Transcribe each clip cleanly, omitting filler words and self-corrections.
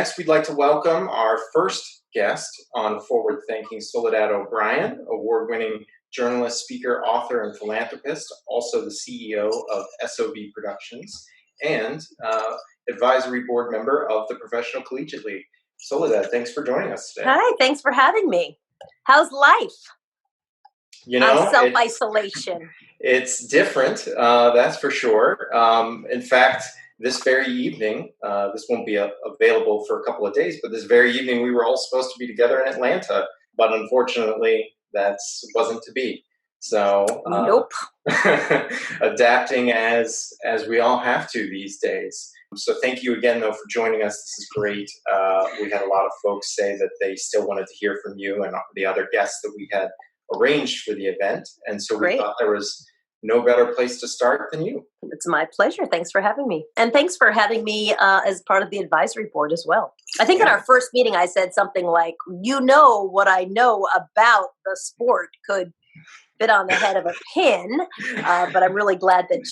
next, we'd like to welcome our first guest on Forward Thinking, Soledad O'Brien, award-winning journalist, speaker, author, and philanthropist, also the CEO of SOB Productions, and advisory board member of the Professional Collegiate League. Soledad, thanks for joining us today. Hi, thanks for having me. How's life? You know, self-isolation. It's different, that's for sure. In fact, this very evening, this won't be available for a couple of days, but this very evening we were all supposed to be together in Atlanta, but unfortunately that wasn't to be. So Nope. Adapting as we all have to these days. So thank you again, though, for joining us. This is great. We had a lot of folks say that they still wanted to hear from you and the other guests that we had arranged for the event. And so we thought there was no better place to start than you. It's my pleasure. Thanks for having me. And thanks for having me as part of the advisory board as well. I think in our first meeting, I said something like, what I know about the sport could fit on the head of a pin. But I'm really glad that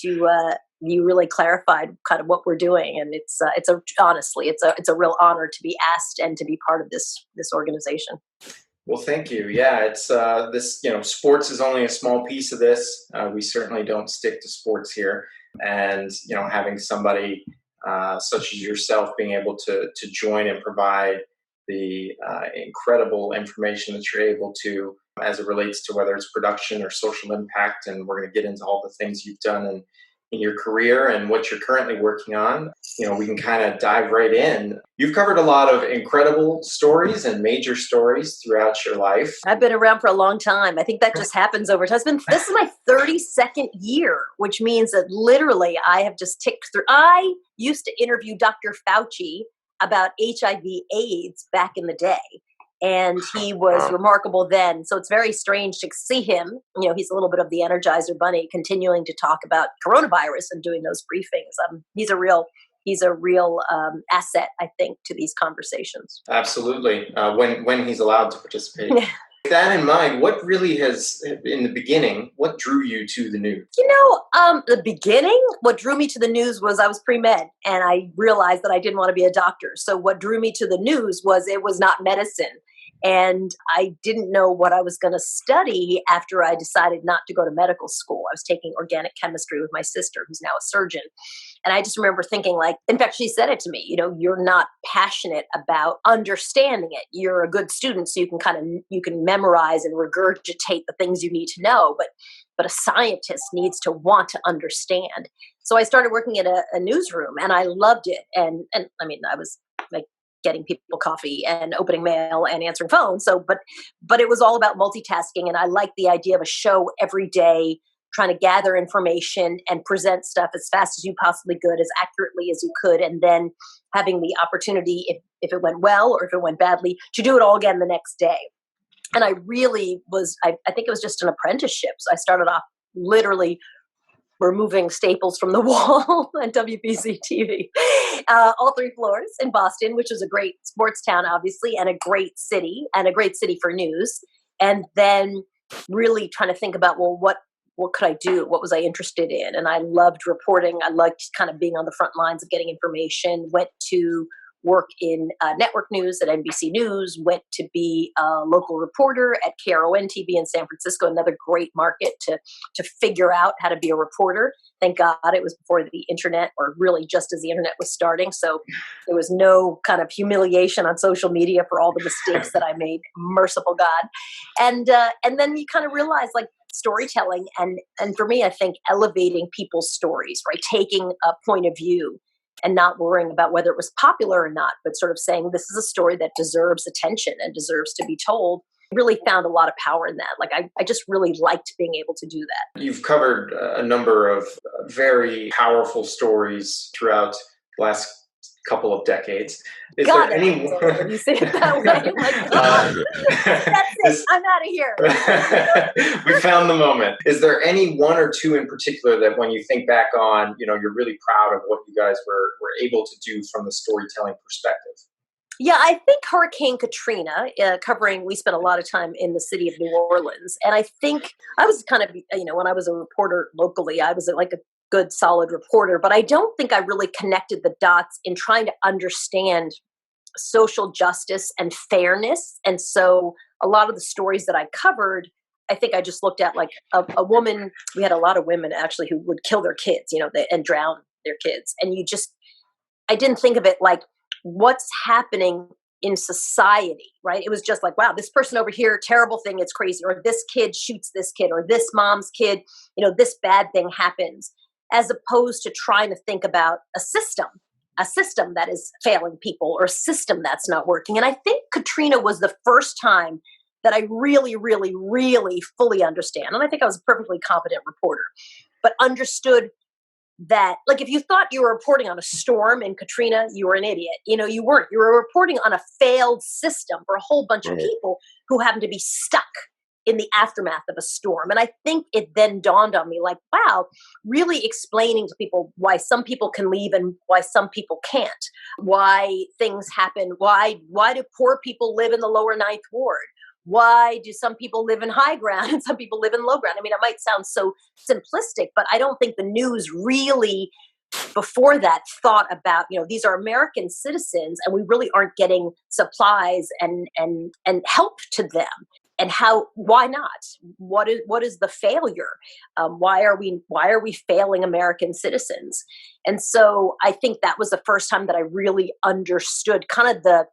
you really clarified kind of what we're doing. And honestly, it's a real honor to be asked and to be part of this organization. Well, thank you. Yeah, it's sports is only a small piece of this. We certainly don't stick to sports here. And, having somebody such as yourself being able to join and provide the incredible information that you're able to as it relates to whether it's production or social impact. And we're going to get into all the things you've done in your career and what you're currently working on. We can kind of dive right in. You've covered a lot of incredible stories and major stories throughout your life. I've been around for a long time. I think that just happens over time. This is my 32nd year, which means that literally I have just ticked through. I used to interview Dr. Fauci about HIV/AIDS back in the day. And he was remarkable then. So it's very strange to see him. He's a little bit of the Energizer Bunny, continuing to talk about coronavirus and doing those briefings. He's a real asset, I think, to these conversations. Absolutely. When he's allowed to participate. With that in mind, what really in the beginning, what drew you to the news? The beginning, what drew me to the news was I was pre-med and I realized that I didn't want to be a doctor. So what drew me to the news was it was not medicine. And I didn't know what I was going to study after I decided not to go to medical school. I was taking organic chemistry with my sister, who's now a surgeon. And I just remember thinking, in fact, she said it to me, you're not passionate about understanding it. You're a good student, so you can memorize and regurgitate the things you need to know. But a scientist needs to want to understand. So I started working at a newsroom and I loved it. And I mean, I was getting people coffee and opening mail and answering phones. So, but it was all about multitasking. And I liked the idea of a show every day, trying to gather information and present stuff as fast as you possibly could, as accurately as you could. And then having the opportunity, if it went well or if it went badly, to do it all again the next day. And I really was, I think it was just an apprenticeship. So I started off literally removing staples from the wall at WBZ TV, all 3 floors in Boston, which is a great sports town, obviously, and a great city for news. And then really trying to think about, what could I do? What was I interested in? And I loved reporting. I liked kind of being on the front lines of getting information, went to work in network news at NBC News, went to be a local reporter at KRON-TV in San Francisco, another great market to figure out how to be a reporter. Thank God it was before the internet, or really just as the internet was starting. So there was no kind of humiliation on social media for all the mistakes that I made. Merciful God. And then you kind of realize storytelling and for me, I think elevating people's stories, right? Taking a point of view and not worrying about whether it was popular or not, but sort of saying this is a story that deserves attention and deserves to be told. Really found a lot of power in that. I just really liked being able to do that. You've covered a number of very powerful stories throughout the last couple of decades. Is God, there any when you say it that way, that's it. I'm out of here. We found the moment. Is there any one or two in particular that when you think back on, you're really proud of what you guys were able to do from the storytelling perspective? Yeah, I think Hurricane Katrina, we spent a lot of time in the city of New Orleans. And I think I was kind of, when I was a reporter locally, I was a good, solid reporter, but I don't think I really connected the dots in trying to understand social justice and fairness. And so a lot of the stories that I covered, I think I just looked at like a woman. We had a lot of women actually who would kill their kids, and drown their kids. And I didn't think of it like what's happening in society, right? It was just like, wow, this person over here, terrible thing, it's crazy. Or this kid shoots this kid, or this mom's kid, this bad thing happens, as opposed to trying to think about a system that is failing people, or a system that's not working. And I think Katrina was the first time that I really, really, really fully understand. And I think I was a perfectly competent reporter, but understood that, like, if you thought you were reporting on a storm in Katrina, you were an idiot. You weren't. You were reporting on a failed system for a whole bunch of people who happened to be stuck in the aftermath of a storm. And I think it then dawned on me, like, wow, really explaining to people why some people can leave and why some people can't, why things happen, why do poor people live in the lower ninth ward? Why do some people live in high ground and some people live in low ground? I mean, it might sound so simplistic, but I don't think the news really, before that, thought about, these are American citizens and we really aren't getting supplies and help to them. And why not? What is the failure? Why are we failing American citizens? And so I think that was the first time that I really understood kind of the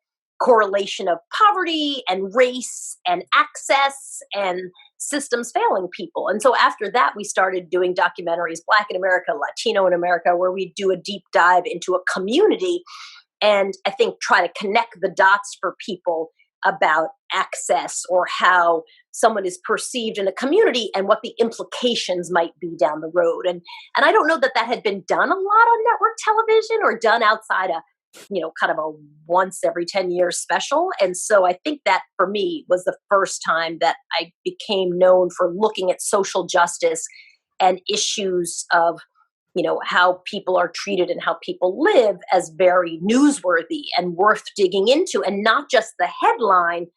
correlation of poverty and race and access and systems failing people. And so after that, we started doing documentaries, Black in America, Latino in America, where we do a deep dive into a community and I think try to connect the dots for people about access or how someone is perceived in a community and what the implications might be down the road. And I don't know that had been done a lot on network television or done outside a kind of a once every 10 years special. And so I think that for me was the first time that I became known for looking at social justice and issues of, how people are treated and how people live as very newsworthy and worth digging into, and not just the headline,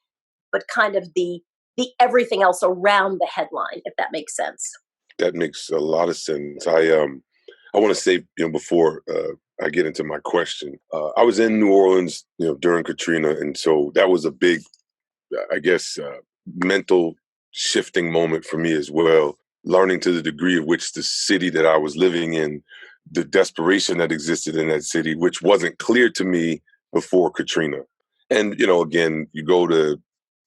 but kind of the everything else around the headline, if that makes sense. That makes a lot of sense. I want to say, before I get into my question, I was in New Orleans, during Katrina, and so that was a big, I guess, mental shifting moment for me as well. Learning to the degree of which the city that I was living in, the desperation that existed in that city, which wasn't clear to me before Katrina. And again, you go to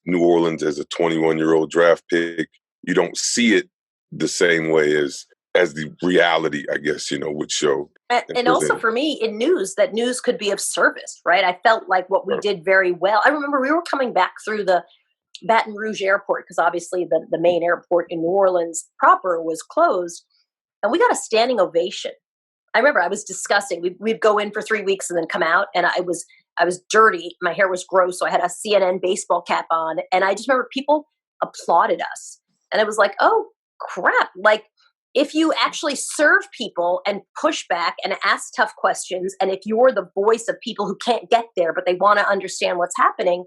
New Orleans as a 21-year-old draft pick, you don't see it the same way as the reality, I guess, would show. And also for me in news, that news could be of service, right? I felt like what we did very well. I remember we were coming back through the Baton Rouge airport, because obviously the main airport in New Orleans proper was closed, and we got a standing ovation. I remember I was discussing, we'd go in for 3 weeks and then come out, and I was dirty. My hair was gross. So I had a CNN baseball cap on, and I just remember people applauded us. And I was like, oh crap. Like, if you actually serve people and push back and ask tough questions, and if you're the voice of people who can't get there, but they want to understand what's happening,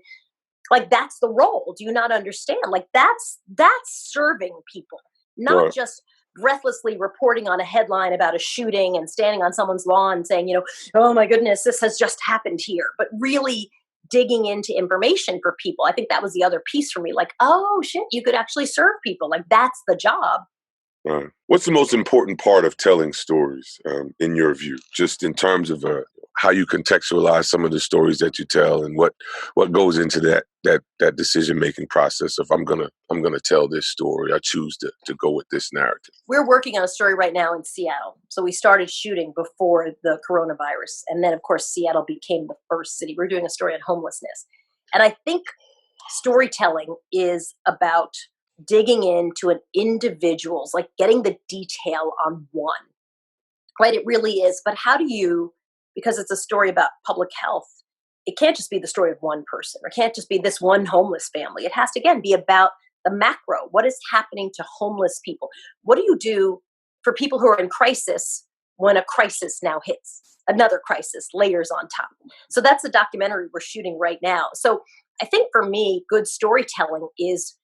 like, that's the role. Do you not understand? Like, that's serving people, not just breathlessly reporting on a headline about a shooting and standing on someone's lawn saying, oh my goodness, this has just happened here, but really digging into information for people. I think that was the other piece for me. Like, oh shit, you could actually serve people. Like, that's the job. Right. What's the most important part of telling stories, in your view, just in terms of how you contextualize some of the stories that you tell, and what goes into that decision making process of I'm gonna tell this story. I choose to go with this narrative. We're working on a story right now in Seattle. So we started shooting before the coronavirus, and then of course Seattle became the first city. We're doing a story on homelessness, and I think storytelling is about digging into an individual's, like getting the detail on one, right? It really is. But how do you, because it's a story about public health, it can't just be the story of one person, or it can't just be this one homeless family. It has to, again, be about the macro. What is happening to homeless people? What do you do for people who are in crisis when a crisis now hits? Another crisis layers on top. So that's the documentary we're shooting right now. So I think for me, good storytelling is,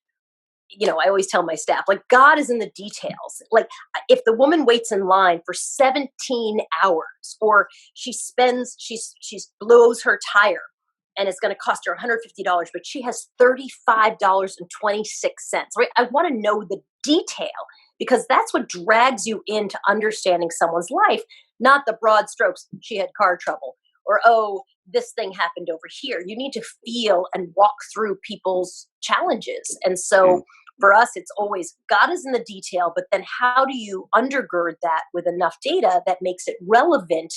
I always tell my staff, like, God is in the details. Like, if the woman waits in line for 17 hours, or she blows her tire and it's going to cost her $150, but she has $35.26, right? I want to know the detail, because that's what drags you into understanding someone's life, not the broad strokes. She had car trouble, or, oh, this thing happened over here. You need to feel and walk through people's challenges. And so for us, it's always God is in the detail, but then how do you undergird that with enough data that makes it relevant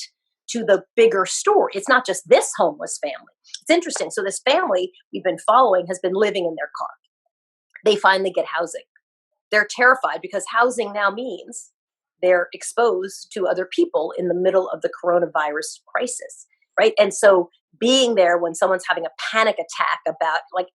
to the bigger story? It's not just this homeless family. It's interesting. So this family we've been following has been living in their car. They finally get housing. They're terrified because housing now means they're exposed to other people in the middle of the coronavirus crisis, right? And so being there when someone's having a panic attack about, like,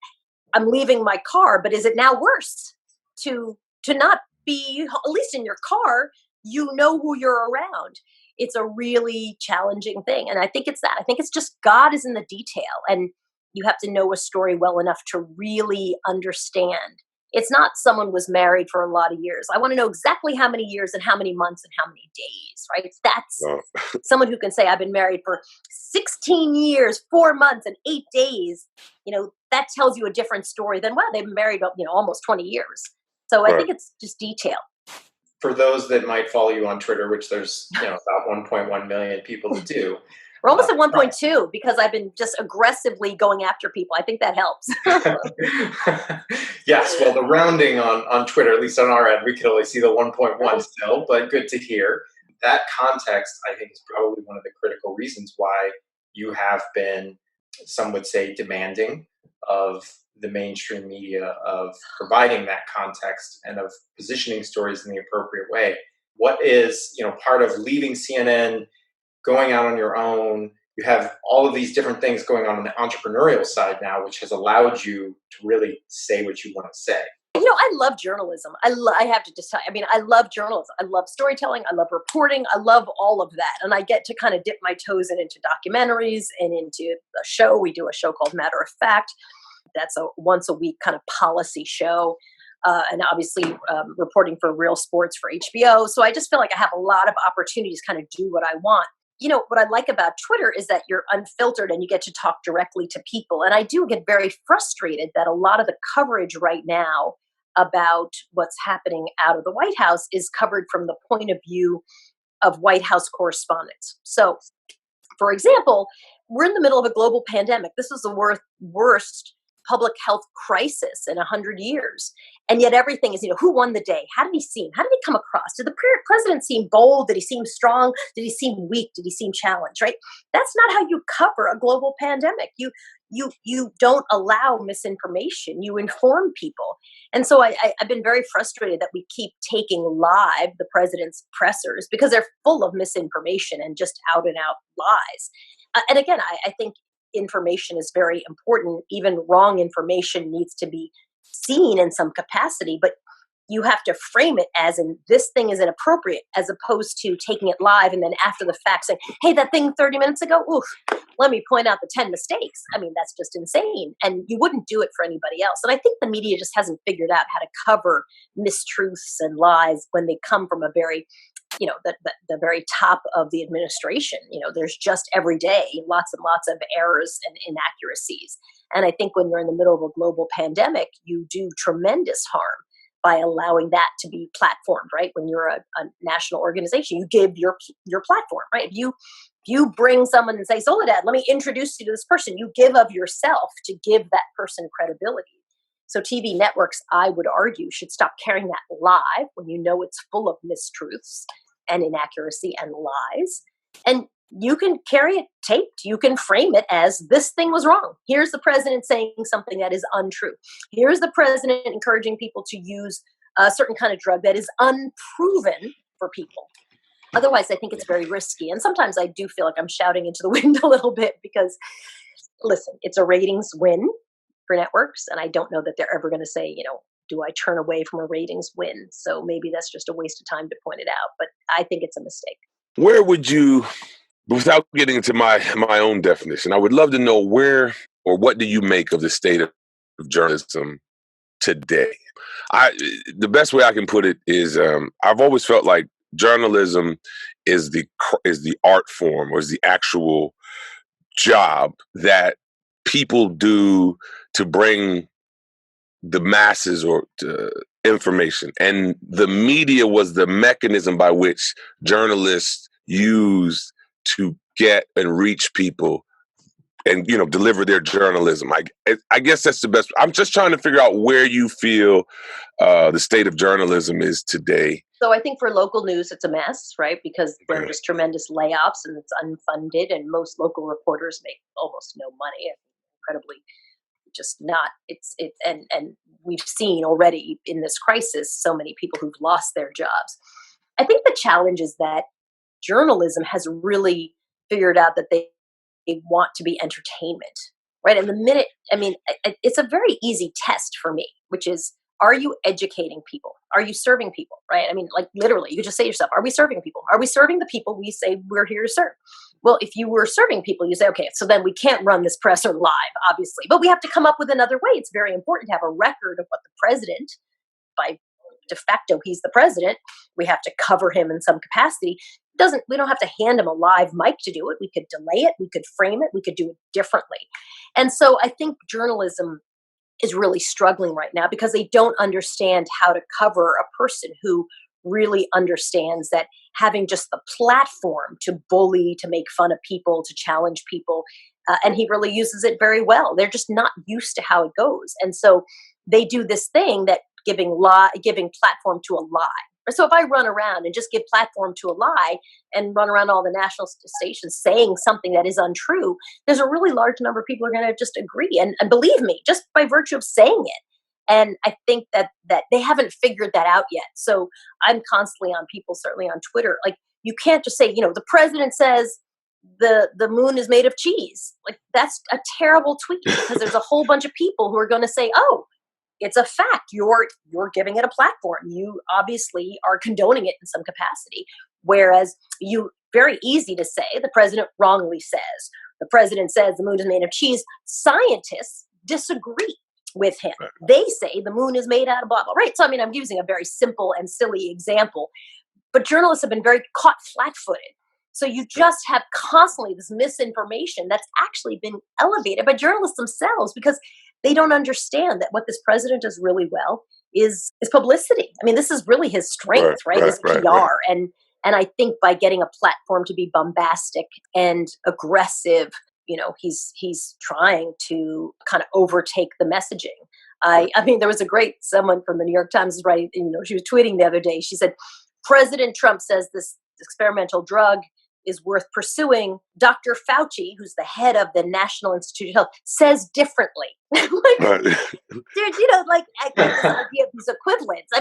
I'm leaving my car, but is it now worse to not be, at least in your car, you know who you're around? It's a really challenging thing. And I think it's that. I think it's just God is in the detail, and you have to know a story well enough to really understand. It's not someone was married for a lot of years. I want to know exactly how many years and how many months and how many days, right? That's someone who can say, I've been married for 16 years, 4 months, and 8 days. That tells you a different story than, wow, they've been married, almost 20 years. So I think it's just detail. For those that might follow you on Twitter, which there's about 1.1 million people that do. We're almost at 1.2 because I've been just aggressively going after people. I think that helps. Yes, well, the rounding on Twitter, at least on our end, we can only see the 1.1 still, but good to hear. That context, I think, is probably one of the critical reasons why you have been, some would say, demanding of the mainstream media, of providing that context and of positioning stories in the appropriate way. What is, part of leaving CNN, going out on your own? You have all of these different things going on the entrepreneurial side now, which has allowed you to really say what you want to say. I love journalism. I have to just tell you, I love journalism. I love storytelling. I love reporting. I love all of that. And I get to kind of dip my toes into documentaries and into a show. We do a show called Matter of Fact. That's a once a week kind of policy show. And obviously reporting for Real Sports for HBO. So I just feel like I have a lot of opportunities to kind of do what I want. What I like about Twitter is that you're unfiltered and you get to talk directly to people. And I do get very frustrated that a lot of the coverage right now about what's happening out of the White House is covered from the point of view of White House correspondents. So, for example, we're in the middle of a global pandemic. This is the worst public health crisis in 100 years. And yet everything is, who won the day? How did he seem? How did he come across? Did the president seem bold? Did he seem strong? Did he seem weak? Did he seem challenged, right? That's not how you cover a global pandemic. You don't allow misinformation. You inform people. And so I've been very frustrated that we keep taking live the president's pressers because they're full of misinformation and just out and out lies. And again, I think information is very important. Even wrong information needs to be seen in some capacity, but you have to frame it as in this thing is inappropriate, as opposed to taking it live and then after the fact saying, hey, that thing 30 minutes ago, oof, let me point out the 10 mistakes. That's just insane. And you wouldn't do it for anybody else. And I think the media just hasn't figured out how to cover mistruths and lies when they come from a very, the very top of the administration. There's just every day lots and lots of errors and inaccuracies. And I think when you're in the middle of a global pandemic, you do tremendous harm by allowing that to be platformed, right? When you're a national organization, you give your platform, right? If you bring someone and say, Soledad, let me introduce you to this person, you give of yourself to give that person credibility. So TV networks, I would argue, should stop carrying that live when you know it's full of mistruths and inaccuracy and lies. And you can carry it taped. You can frame it as this thing was wrong. Here's the president saying something that is untrue. Here's the president encouraging people to use a certain kind of drug that is unproven for people. Otherwise, I think it's very risky. And sometimes I do feel like I'm shouting into the wind a little bit because, listen, it's a ratings win for networks. And I don't know that they're ever going to say, do I turn away from a ratings win? So maybe that's just a waste of time to point it out. But I think it's a mistake. Where would you, without getting into my own definition, I would love to know where or what do you make of the state of journalism today? The best way I can put it is I've always felt like journalism is the art form or is the actual job that people do to bring the masses or information, and the media was the mechanism by which journalists used to get and reach people and deliver their journalism. I guess that's the best. I'm just trying to figure out where you feel the state of journalism is today. So I think for local news, it's a mess, right? Because there's tremendous layoffs and it's unfunded, and most local reporters make almost no money. Incredibly, just not. And we've seen already in this crisis so many people who've lost their jobs. I think the challenge is that journalism has really figured out that they want to be entertainment, right? And the minute, it's a very easy test for me, which is, are you educating people? Are you serving people, right? Like literally, you could just say to yourself, are we serving people? Are we serving the people we say we're here to serve? Well, if you were serving people, you say, okay, so then we can't run this presser live, obviously, but we have to come up with another way. It's very important to have a record of what the president, by de facto, he's the president. We have to cover him in some capacity. We don't have to hand him a live mic to do it. We could delay it. We could frame it. We could do it differently. And so I think journalism is really struggling right now because they don't understand how to cover a person who really understands that having just the platform to bully, to make fun of people, to challenge people, and he really uses it very well. They're just not used to how it goes. And so they do this thing that giving platform to a lie. So if I run around and just give platform to a lie and run around all the national stations saying something that is untrue, there's a really large number of people who are going to just agree and believe me just by virtue of saying it. And I think that they haven't figured that out yet. So I'm constantly on people, certainly on Twitter. Like, you can't just say, the president says the moon is made of cheese. Like, that's a terrible tweet because there's a whole bunch of people who are going to say, oh, it's a fact. You're giving it a platform. You obviously are condoning it in some capacity. Whereas very easy to say, the president wrongly says. The president says the moon is made of cheese. Scientists disagree with him. Right. They say the moon is made out of blah, blah. Right. So, I'm using a very simple and silly example. But journalists have been very caught flat-footed. So you just have constantly this misinformation that's actually been elevated by journalists themselves because they don't understand that what this president does really well is publicity. This is really his strength, right? His PR. Right. And I think by getting a platform to be bombastic and aggressive, he's trying to kind of overtake the messaging. There was someone from the New York Times was writing, she was tweeting the other day. She said, President Trump says this experimental drug is worth pursuing. Dr. Fauci, who's the head of the National Institute of Health, says differently. Dude, I get this idea of these equivalents.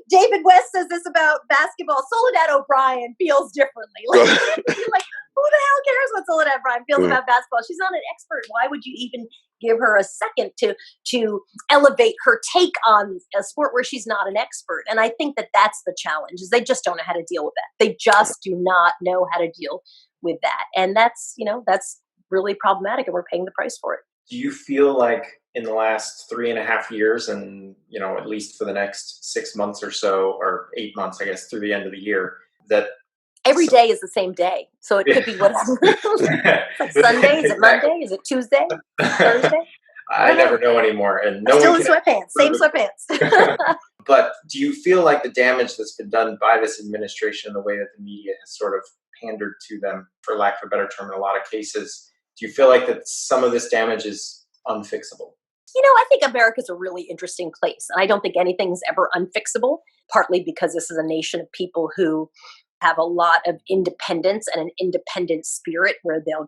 David West says this about basketball. Soledad O'Brien feels differently. Who the hell cares what Soledad O'Brien feels about basketball? She's not an expert. Why would you even give her a second to elevate her take on a sport where she's not an expert? And I think that's the challenge, is they just don't know how to deal with that. They just do not know how to deal with that. And that's really problematic, and we're paying the price for it. Do you feel like in the last 3.5 years and, at least for the next 6 months or so, or 8 months, I guess, through the end of the year, that every day is the same day. So it could be whatever. It's like Sunday, is it Monday? Is it Tuesday? Thursday? I never know anymore. And still in sweatpants, same sweatpants. But do you feel like the damage that's been done by this administration, the way that the media has sort of pandered to them, for lack of a better term, in a lot of cases, do you feel like that some of this damage is unfixable? I think America's a really interesting place. And I don't think anything's ever unfixable, partly because this is a nation of people who have a lot of independence and an independent spirit where they'll,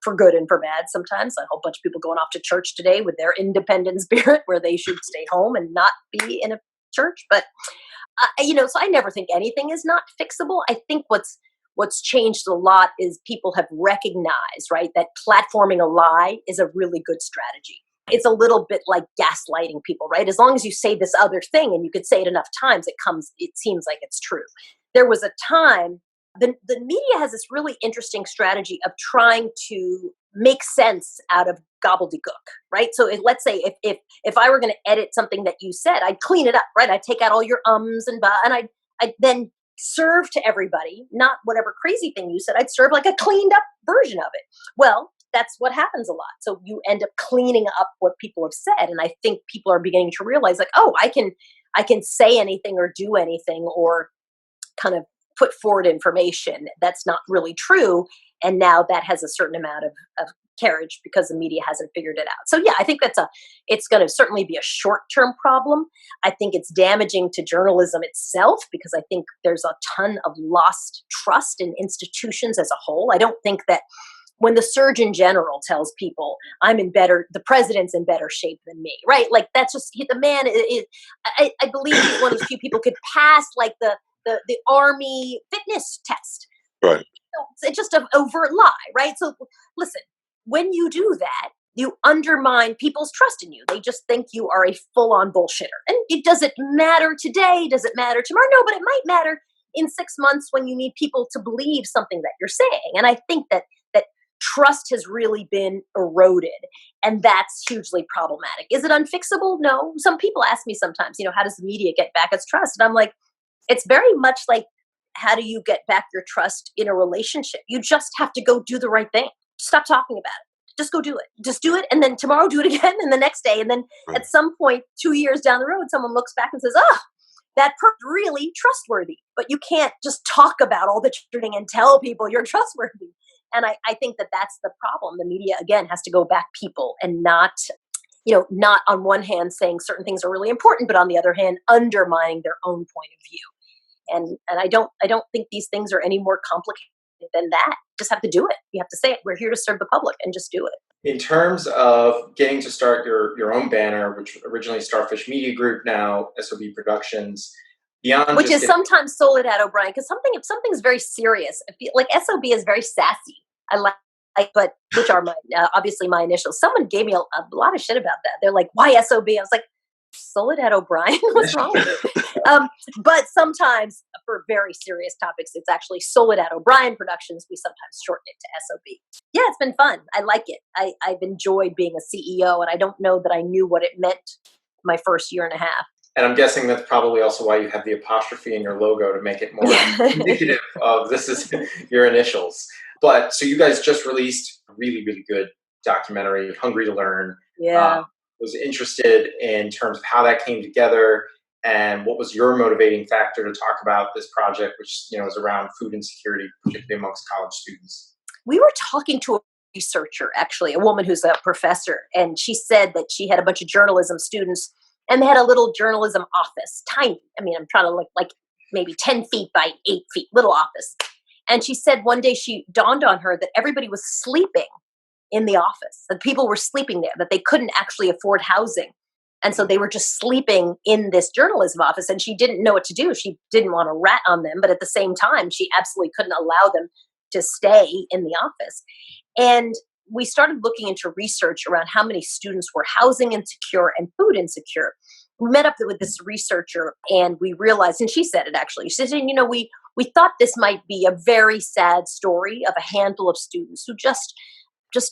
for good and for bad sometimes. A whole bunch of people going off to church today with their independent spirit where they should stay home and not be in a church. But, so I never think anything is not fixable. I think what's changed a lot is people have recognized, right, that platforming a lie is a really good strategy. It's a little bit like gaslighting people, right? As long as you say this other thing and you could say it enough times, it seems like it's true. There was a time, the media has this really interesting strategy of trying to make sense out of gobbledygook, right? So let's say if I were going to edit something that you said, I'd clean it up, right? I'd take out all your ums and bah, and I'd then serve to everybody, not whatever crazy thing you said. I'd serve like a cleaned up version of it. Well, that's what happens a lot. So you end up cleaning up what people have said. And I think people are beginning to realize like, oh, I can say anything or do anything or kind of put forward information that's not really true. And now that has a certain amount of carriage because the media hasn't figured it out. So yeah, I think it's going to certainly be a short-term problem. I think it's damaging to journalism itself because I think there's a ton of lost trust in institutions as a whole. I don't think that when the Surgeon General tells people the president's in better shape than me, right? Like that's just the man I believe he's one of the few people could pass like the army fitness test. Right. It's just an overt lie, right? So listen, when you do that, you undermine people's trust in you. They just think you are a full-on bullshitter. And it doesn't matter today, does it matter tomorrow? No, but it might matter in 6 months when you need people to believe something that you're saying. And I think that trust has really been eroded, and that's hugely problematic. Is it unfixable? No. Some people ask me sometimes, how does the media get back its trust? And I'm like, it's very much like, how do you get back your trust in a relationship? You just have to go do the right thing. Stop talking about it. Just go do it. Just do it. And then tomorrow do it again and the next day. And then at some point, 2 years down the road, someone looks back and says, that person's really trustworthy. But you can't just talk about all that you're doing and tell people you're trustworthy. And I think that that's the problem. The media, again, has to go back people and not on one hand saying certain things are really important, but on the other hand, undermining their own point of view. And I don't think these things are any more complicated than that. Just have to do it. You have to say it. We're here to serve the public and just do it. In terms of getting to start your own banner, which originally Starfish Media Group, now SOB Productions, which is sometimes Soledad O'Brien, because something's very serious. I feel like SOB is very sassy. I like, but which are obviously my initials. Someone gave me a lot of shit about that. They're like, "Why SOB?" I was like, "Soledad O'Brien, what's wrong with you?" But sometimes for very serious topics, it's actually Soledad O'Brien Productions. We sometimes shorten it to SOB. Yeah, it's been fun. I like it. I've enjoyed being a CEO, and I don't know that I knew what it meant my first year and a half. And I'm guessing that's probably also why you have the apostrophe in your logo to make it more indicative of this is your initials. But so you guys just released a really, really good documentary, Hungry to Learn. Yeah. Was interested in terms of how that came together and what was your motivating factor to talk about this project, which is around food insecurity, particularly amongst college students. We were talking to a researcher, actually, a woman who's a professor, and she said that she had a bunch of journalism students, and they had a little journalism office, tiny. I mean, I'm trying to look like maybe 10 feet by 8 feet, little office. And she said one day she dawned on her that everybody was sleeping in the office, that people were sleeping there, that they couldn't actually afford housing. And so they were just sleeping in this journalism office, and she didn't know what to do. She didn't want to rat on them, but at the same time, she absolutely couldn't allow them to stay in the office. And we started looking into research around how many students were housing insecure and food insecure. We met up with this researcher, and we realized, and she said it actually, she said, we thought this might be a very sad story of a handful of students who just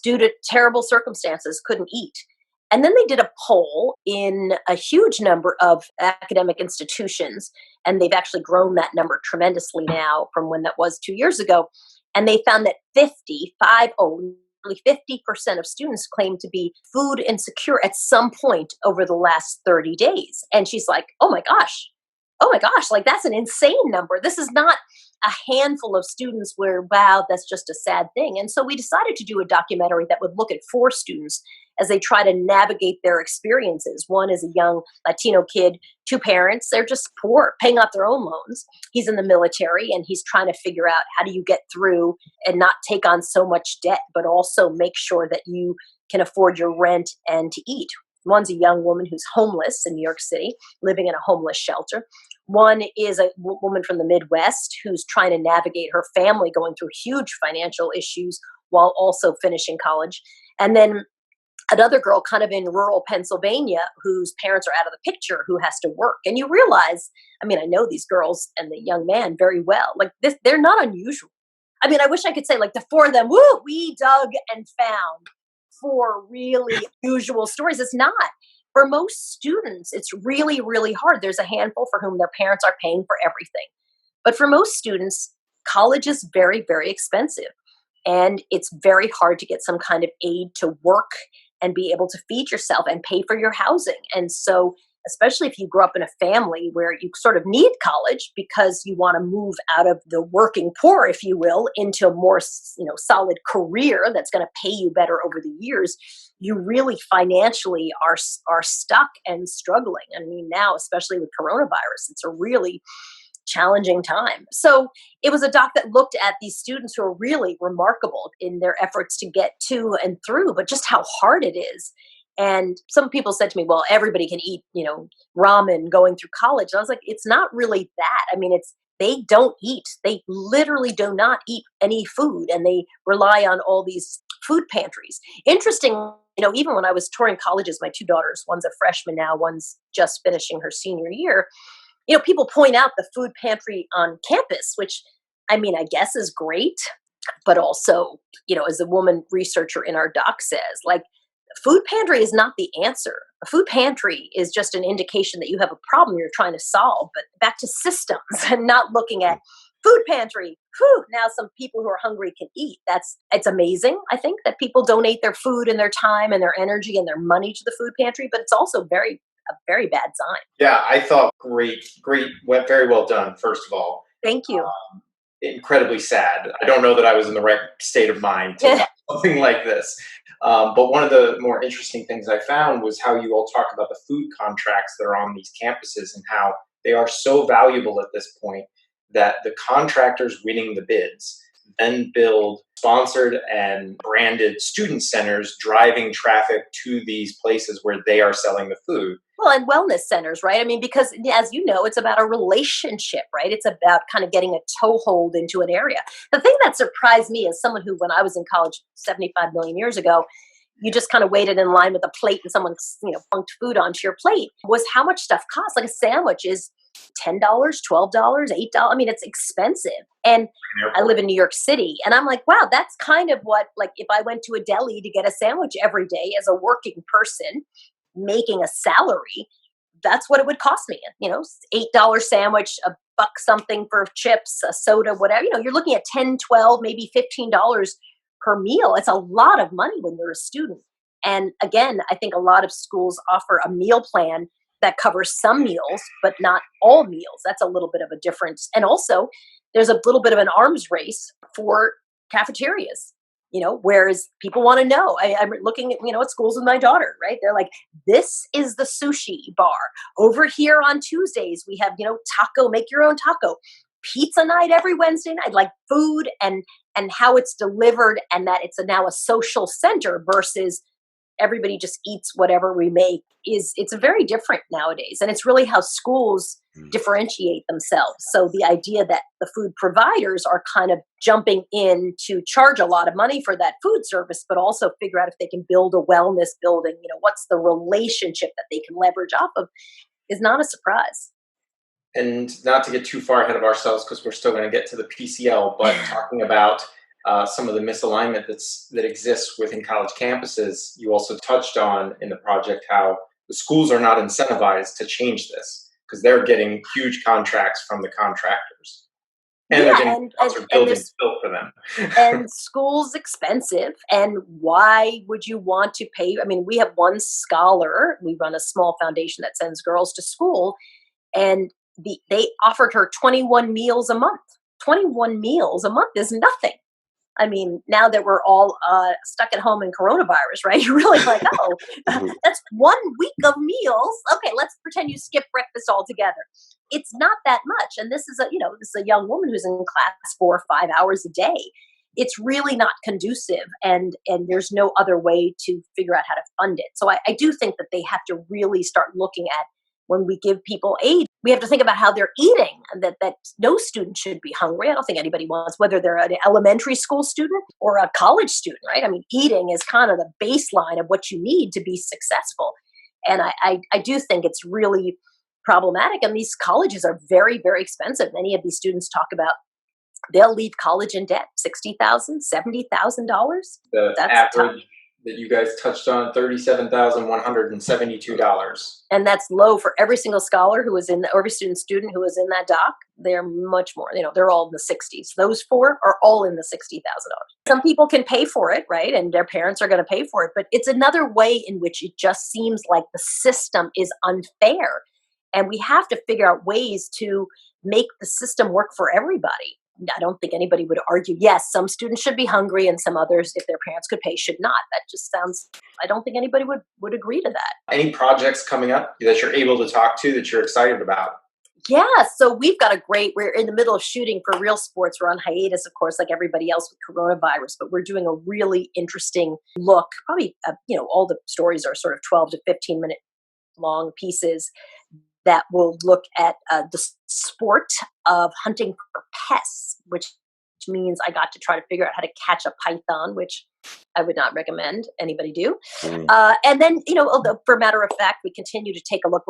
due to terrible circumstances couldn't eat. And then they did a poll in a huge number of academic institutions, and they've actually grown that number tremendously now from when that was 2 years ago. And they found that 50% of students claim to be food insecure at some point over the last 30 days. And she's like, oh my gosh, like that's an insane number. This is not a handful of students where, wow, that's just a sad thing. And so we decided to do a documentary that would look at 4 students as they try to navigate their experiences. One is a young Latino kid, 2 parents, they're just poor, paying off their own loans. He's in the military, and he's trying to figure out how do you get through and not take on so much debt, but also make sure that you can afford your rent and to eat. One's a young woman who's homeless in New York City, living in a homeless shelter. One is a woman from the Midwest who's trying to navigate her family going through huge financial issues while also finishing college. And then another girl kind of in rural Pennsylvania whose parents are out of the picture, who has to work. And you realize, I mean, I know these girls and the young man very well. Like this, they're not unusual. I mean, I wish I could say like the 4 of them, woo, we dug and found 4 really unusual stories. It's not. For most students, it's really, really hard. There's a handful for whom their parents are paying for everything. But for most students, college is very, very expensive. and it's very hard to get some kind of aid to work and be able to feed yourself and pay for your housing. And so, especially if you grew up in a family where you sort of need college because you want to move out of the working poor, if you will, into a more, solid career that's going to pay you better over the years, you really financially are stuck and struggling. I mean, now, especially with coronavirus, it's a really challenging time. So it was a doc that looked at these students who are really remarkable in their efforts to get to and through, but just how hard it is. And some people said to me, well, everybody can eat, ramen going through college. And I was like, it's not really that. I mean, they don't eat. They literally do not eat any food, and they rely on all these food pantries. Interesting, even when I was touring colleges, my two daughters, one's a freshman now, one's just finishing her senior year, people point out the food pantry on campus, which I mean, I guess is great, but also, as the woman researcher in our doc says, like, food pantry is not the answer. A food pantry is just an indication that you have a problem you're trying to solve, but back to systems and not looking at food pantry. Whew, now some people who are hungry can eat. It's amazing, I think, that people donate their food and their time and their energy and their money to the food pantry, but it's also a very bad sign. Yeah, I thought great, very well done, first of all. Thank you. Incredibly sad. I don't know that I was in the right state of mind to watch something like this. But one of the more interesting things I found was how you all talk about the food contracts that are on these campuses and how they are so valuable at this point that the contractors winning the bids then build sponsored and branded student centers driving traffic to these places where they are selling the food. Well, and wellness centers, right? I mean, because as you know, it's about a relationship, right? It's about kind of getting a toehold into an area. The thing that surprised me as someone who, when I was in college 75 million years ago, you just kind of waited in line with a plate and someone, plunked food onto your plate, was how much stuff costs. Like a sandwich is $10, $12, $8. I mean, it's expensive. And I live in New York City, and I'm like, wow, that's kind of what, like, if I went to a deli to get a sandwich every day as a working person making a salary, that's what it would cost me. $8 sandwich, a buck something for chips, a soda, whatever. You're looking at 10, 12, maybe $15 per meal. It's a lot of money when you're a student. And again, I think a lot of schools offer a meal plan that covers some meals, but not all meals. That's a little bit of a difference. And also, there's a little bit of an arms race for cafeterias, whereas people want to know. I'm looking at, at schools with my daughter, right? They're like, this is the sushi bar. Over here on Tuesdays, we have, taco, make your own taco. Pizza night every Wednesday night, like food and how it's delivered, and that it's now a social center versus everybody just eats whatever we make. It's very different nowadays. And it's really how schools differentiate themselves. So the idea that the food providers are kind of jumping in to charge a lot of money for that food service, but also figure out if they can build a wellness building, what's the relationship that they can leverage off of, is not a surprise. And not to get too far ahead of ourselves, because we're still going to get to the PCL, but talking about some of the misalignment that exists within college campuses, you also touched on in the project how the schools are not incentivized to change this because they're getting huge contracts from the contractors. And they're getting buildings built for them. And school's expensive. And why would you want to pay? I mean, we have one scholar. We run a small foundation that sends girls to school. And they offered her 21 meals a month. 21 meals a month is nothing. I mean, now that we're all stuck at home in coronavirus, right? You're really like, oh, that's 1 week of meals. Okay, let's pretend you skip breakfast altogether. It's not that much. And this is a young woman who's in class 4 or 5 hours a day. It's really not conducive, and there's no other way to figure out how to fund it. So I do think that they have to really start looking at, when we give people aid, we have to think about how they're eating, and that no student should be hungry. I don't think anybody wants, whether they're an elementary school student or a college student, right? I mean, eating is kind of the baseline of what you need to be successful. And I do think it's really problematic. And these colleges are very, very expensive. Many of these students talk about they'll leave college in debt, $60,000, $70,000. The that you guys touched on, $37,172. And that's low for every single scholar who was in, every student who was in that doc. They're much more, they're all in the 60s. Those four are all in the $60,000. Some people can pay for it, right? And their parents are going to pay for it. But it's another way in which it just seems like the system is unfair. And we have to figure out ways to make the system work for everybody. I don't think anybody would argue, yes, some students should be hungry and some others, if their parents could pay, should not. That just sounds, I don't think anybody would agree to that. Any projects coming up that you're able to talk to that you're excited about? Yeah, so we're in the middle of shooting for Real Sports. We're on hiatus, of course, like everybody else with coronavirus, but we're doing a really interesting look. Probably, all the stories are sort of 12 to 15 minute long pieces that will look at the sport of hunting for pests, which means I got to try to figure out how to catch a python, which I would not recommend anybody do. And then, for matter of fact, we continue to take a look.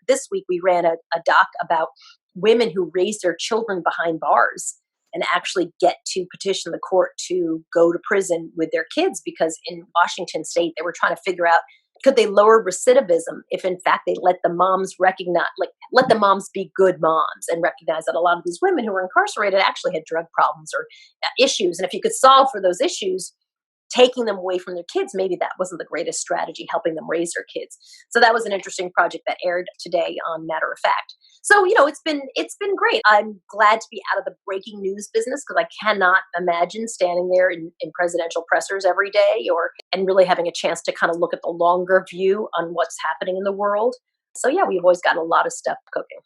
This week we ran a doc about women who raise their children behind bars and actually get to petition the court to go to prison with their kids, because in Washington state, they were trying to figure out, could they lower recidivism if in fact they let the moms let the moms be good moms and recognize that a lot of these women who were incarcerated actually had drug problems or issues. And if you could solve for those issues, taking them away from their kids, maybe that wasn't the greatest strategy, helping them raise their kids. So that was an interesting project that aired today on Matter of Fact. So, it's been great. I'm glad to be out of the breaking news business, because I cannot imagine standing there in presidential pressers every day and really having a chance to kind of look at the longer view on what's happening in the world. So yeah, we've always got a lot of stuff cooking.